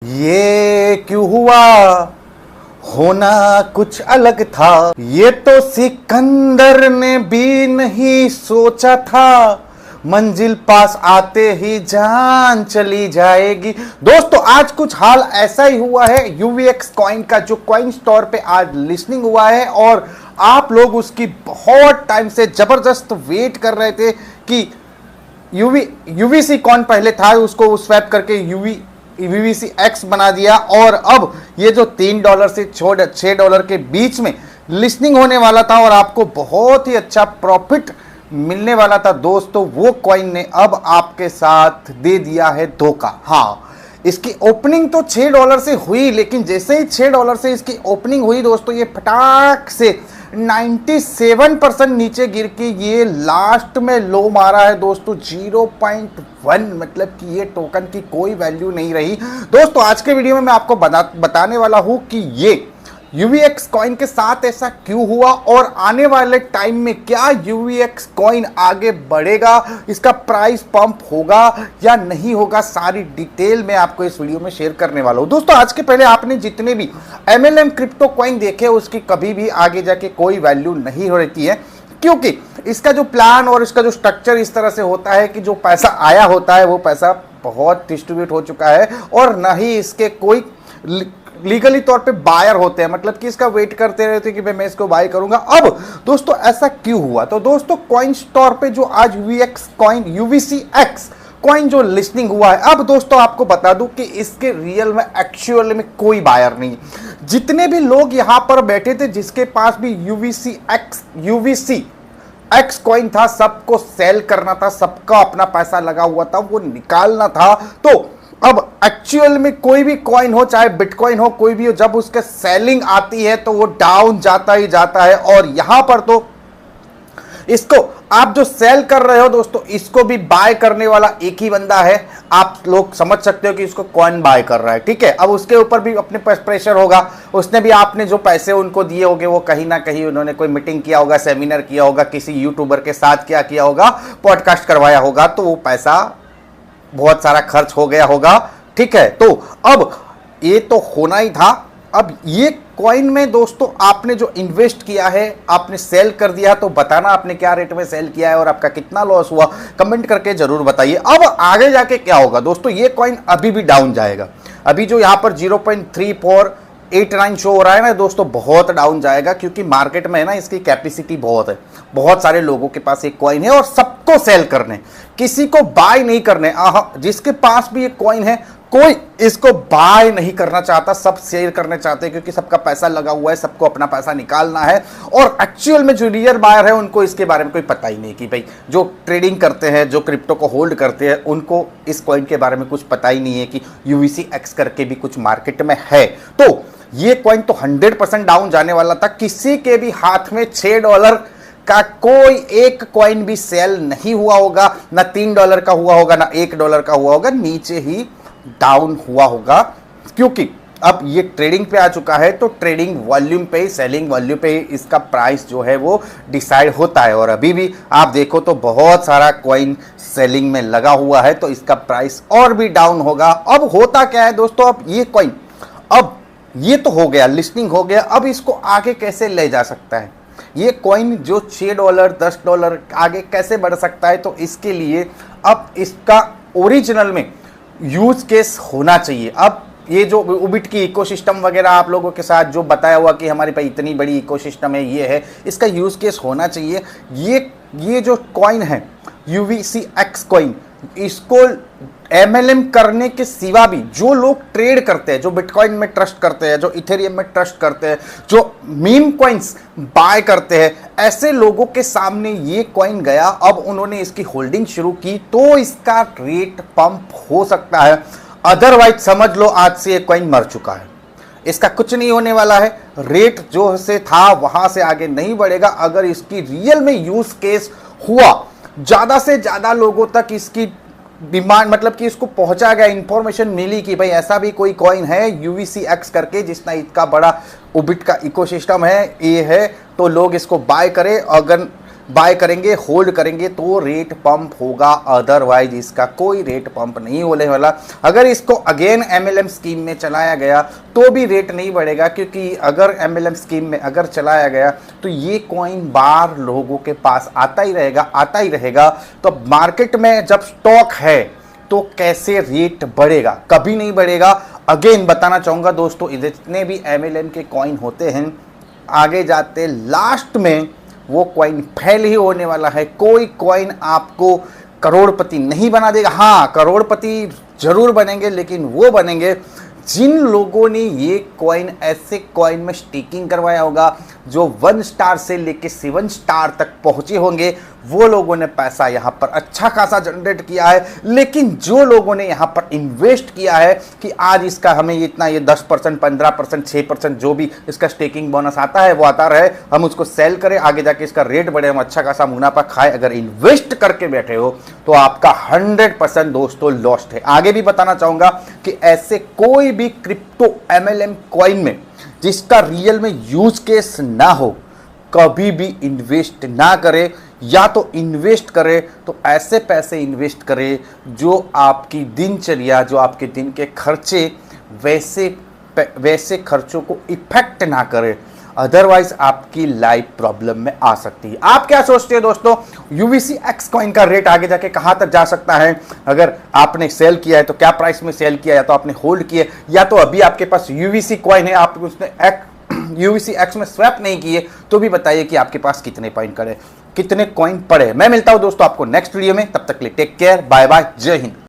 ये क्यों हुआ, होना कुछ अलग था। ये तो सिकंदर ने भी नहीं सोचा था, मंजिल पास आते ही जान चली जाएगी। दोस्तों आज कुछ हाल ऐसा ही हुआ है यूवीएक्स कॉइन का, जो कॉइन स्टोर पे आज लिस्टिंग हुआ है और आप लोग उसकी बहुत टाइम से जबरदस्त वेट कर रहे थे कि यूवीसी कॉइन पहले था, उसको स्वैप करके यूवीसी एक्स बना दिया और अब ये जो $3 से $6 के बीच में लिस्टिंग होने वाला था और आपको बहुत ही अच्छा प्रॉफिट मिलने वाला था दोस्तों, वो कॉइन ने अब आपके साथ दे दिया है धोखा। हाँ, इसकी ओपनिंग तो $6 से हुई, लेकिन जैसे ही $6 से इसकी ओपनिंग हुई दोस्तों, ये फटाक से 97% नीचे गिर के ये लास्ट में लो मारा है दोस्तों 0.1, मतलब कि ये टोकन की कोई वैल्यू नहीं रही। दोस्तों आज के वीडियो में मैं आपको बताने वाला हूं कि ये यूवीएक्स कॉइन के साथ ऐसा क्यों हुआ और आने वाले टाइम में क्या यूवीएक्स कॉइन आगे बढ़ेगा, इसका प्राइस पंप होगा या नहीं होगा, सारी डिटेल मैं आपको इस वीडियो में शेयर करने वाला हूं। दोस्तों आज के पहले आपने जितने भी एमएलएम क्रिप्टो कॉइन देखे उसकी कभी भी आगे जाके कोई वैल्यू नहीं हो रहती है, क्योंकि इसका जो प्लान और इसका जो स्ट्रक्चर इस तरह से होता है कि जो पैसा आया होता है वो पैसा बहुत डिस्ट्रीब्यूट हो चुका है और ना ही इसके कोई लीगली तौर पे बायर होते हैं, मतलब कि इसका वेट करते रहते हैं कि मैं इसको बाय करूंगा। अब दोस्तों ऐसा क्यों हुआ, तो दोस्तों कॉइन स्टोर पे जो आज यूवीएक्स कॉइन यूवीसी एक्स कॉइन जो लिस्टिंग हुआ है, अब दोस्तों आपको बता दूं कि इसके रियल में एक्चुअल में कोई बायर नहीं। जितने भी लोग यहां पर बैठे थे जिसके पास भी यूवीसी एक्स कॉइन था, सबको सेल करना था, सबका अपना पैसा लगा हुआ था, वो निकालना था। तो अब एक्चुअल में कोई भी कॉइन हो, चाहे बिटकॉइन हो, कोई भी हो, जब उसके सेलिंग आती है तो वो डाउन जाता ही जाता है। और यहां पर तो इसको आप जो सेल कर रहे हो दोस्तों, इसको भी बाय करने वाला एक ही बंदा है। आप लोग समझ सकते हो कि इसको कॉइन बाय कर रहा है, ठीक है। अब उसके ऊपर भी अपने प्रेशर होगा, उसने भी आपने जो पैसे उनको दिए होंगे वो कहीं ना कहीं उन्होंने कोई मीटिंग किया होगा, सेमिनार किया होगा, किसी यूट्यूबर के साथ क्या किया होगा, पॉडकास्ट करवाया होगा, तो वो पैसा बहुत सारा खर्च हो गया होगा, ठीक है। तो अब ये तो होना ही था। अब ये कॉइन में दोस्तों आपने जो इन्वेस्ट किया है, आपने सेल कर दिया, तो बताना आपने क्या रेट में सेल किया है और आपका कितना लॉस हुआ, कमेंट करके जरूर बताइए। अब आगे जाके क्या होगा दोस्तों, ये कॉइन अभी भी डाउन जाएगा। अभी जो यहाँ पर 0.3489 शो हो रहा है ना दोस्तों, बहुत डाउन जाएगा, क्योंकि मार्केट में है ना इसकी कैपेसिटी बहुत है, बहुत सारे लोगों के पास एक कॉइन है और सबको सेल करने, किसी को बाय नहीं करने। जिसके पास भी एक कॉइन है कोई इसको बाय नहीं करना चाहता, सब शेयर करने चाहते हैं, क्योंकि सबका पैसा लगा हुआ है, सबको अपना पैसा निकालना है। और एक्चुअल में जो रियल बायर है उनको इसके बारे में कोई पता ही नहीं, कि भाई जो ट्रेडिंग करते हैं, जो क्रिप्टो को होल्ड करते हैं, उनको इस कॉइन के बारे में कुछ पता ही नहीं है कि यूवीसी एक्स करके भी कुछ मार्केट में है। तो ये कॉइन तो 100% डाउन जाने वाला था। किसी के भी हाथ में $6 का कोई एक कॉइन भी सेल नहीं हुआ होगा, ना $3 का हुआ होगा, ना $1 का हुआ होगा, नीचे ही डाउन हुआ होगा, क्योंकि अब ये ट्रेडिंग पे आ चुका है। तो ट्रेडिंग वॉल्यूम पे, सेलिंग वॉल्यूम पे इसका प्राइस जो है वो डिसाइड होता है। और अभी भी आप देखो तो बहुत सारा कॉइन सेलिंग में लगा हुआ है, तो इसका प्राइस और भी डाउन होगा। अब होता क्या है दोस्तों, अब ये कॉइन, अब ये तो हो गया, लिस्टिंग हो गया, अब इसको आगे कैसे ले जा सकता है ये कॉइन, जो $6 $10 आगे कैसे बढ़ सकता है। तो इसके लिए अब इसका ओरिजिनल में यूज केस होना चाहिए। अब ये जो उबिट की इकोसिस्टम वगैरह आप लोगों के साथ जो बताया हुआ कि हमारे पास इतनी बड़ी इकोसिस्टम है, ये है, इसका यूज केस होना चाहिए। ये जो कॉइन है यूवीसी एक्स कॉइन, इसको एमएलएम करने के सिवा भी जो लोग ट्रेड करते हैं, जो बिटकॉइन में ट्रस्ट करते हैं, जो इथेरियम में ट्रस्ट करते हैं, जो मीम कॉइन्स बाय करते हैं, ऐसे लोगों के सामने ये कॉइन गया। अब उन्होंने इसकी होल्डिंग शुरू की, तो इसका रेट पंप हो सकता है। अदरवाइज समझ लो आज से ये कॉइन मर चुका है, इसका कुछ नहीं होने वाला है। रेट जो से था वहां से आगे नहीं बढ़ेगा। अगर इसकी रियल में यूज केस हुआ, ज्यादा से ज्यादा लोगों तक इसकी डिमांड, मतलब कि इसको पहुंचा गया, इंफॉर्मेशन मिली कि भाई ऐसा भी कोई कॉइन है यूवीसी एक्स करके, जिसका इतना बड़ा उबिट का इकोसिस्टम है, ये है, तो लोग इसको बाय करें। अगर बाय करेंगे, होल्ड करेंगे तो रेट पंप होगा, अदरवाइज इसका कोई रेट पंप नहीं होने वाला। अगर इसको अगेन एमएलएम स्कीम में चलाया गया तो भी रेट नहीं बढ़ेगा, क्योंकि अगर एमएलएम स्कीम में अगर चलाया गया तो ये कॉइन बार लोगों के पास आता ही रहेगा। तो मार्केट में जब स्टॉक है तो कैसे रेट बढ़ेगा, कभी नहीं बढ़ेगा। अगेन बताना चाहूँगा दोस्तों, जितने भी एमएलएम के कॉइन होते हैं आगे जाते लास्ट में वो कॉइन फेल ही होने वाला है। कोई कॉइन आपको करोड़पति नहीं बना देगा। हाँ, करोड़पति जरूर बनेंगे, लेकिन वो बनेंगे जिन लोगों ने ये कॉइन ऐसे कॉइन में स्टेकिंग करवाया होगा जो 1 स्टार से लेके 7 स्टार तक पहुंचे होंगे। वो लोगों ने पैसा यहाँ पर अच्छा खासा जनरेट किया है। लेकिन जो लोगों ने यहाँ पर इन्वेस्ट किया है कि आज इसका हमें इतना, ये 10%, 15%, 6% जो भी इसका स्टेकिंग बोनस आता है वो आता रहे, हम उसको सेल करें, आगे जाके इसका रेट बढ़े, हम अच्छा खासा मुनाफा खाए, अगर इन्वेस्ट करके बैठे हो तो आपका 100% दोस्तों लॉस्ट है। आगे भी बताना चाहूंगा कि ऐसे कोई भी क्रिप्टो एमएलएम कॉइन में जिसका रियल में यूज केस ना हो, कभी भी इन्वेस्ट ना करें, या तो इन्वेस्ट करें तो ऐसे पैसे इन्वेस्ट करें जो आपकी दिनचर्या, जो आपके दिन के खर्चे वैसे खर्चों को इफेक्ट ना करे, अदरवाइज आपकी लाइफ प्रॉब्लम में आ सकती है। आप क्या सोचते हैं दोस्तों, UVCX कॉइन का रेट आगे जाके कहां तक जा सकता है? अगर आपने सेल किया है तो क्या प्राइस में सेल किया, या तो आपने होल्ड किया, या तो अभी आपके पास UVC कॉइन है, आप उसने UVCX में स्वैप नहीं किए, तो भी बताइए कि आपके पास कितने कॉइन करे, कितने कॉइन पड़े। मैं मिलता हूं दोस्तों आपको नेक्स्ट वीडियो में, तब तक के लिए टेक केयर, बाय बाय, जय हिंद।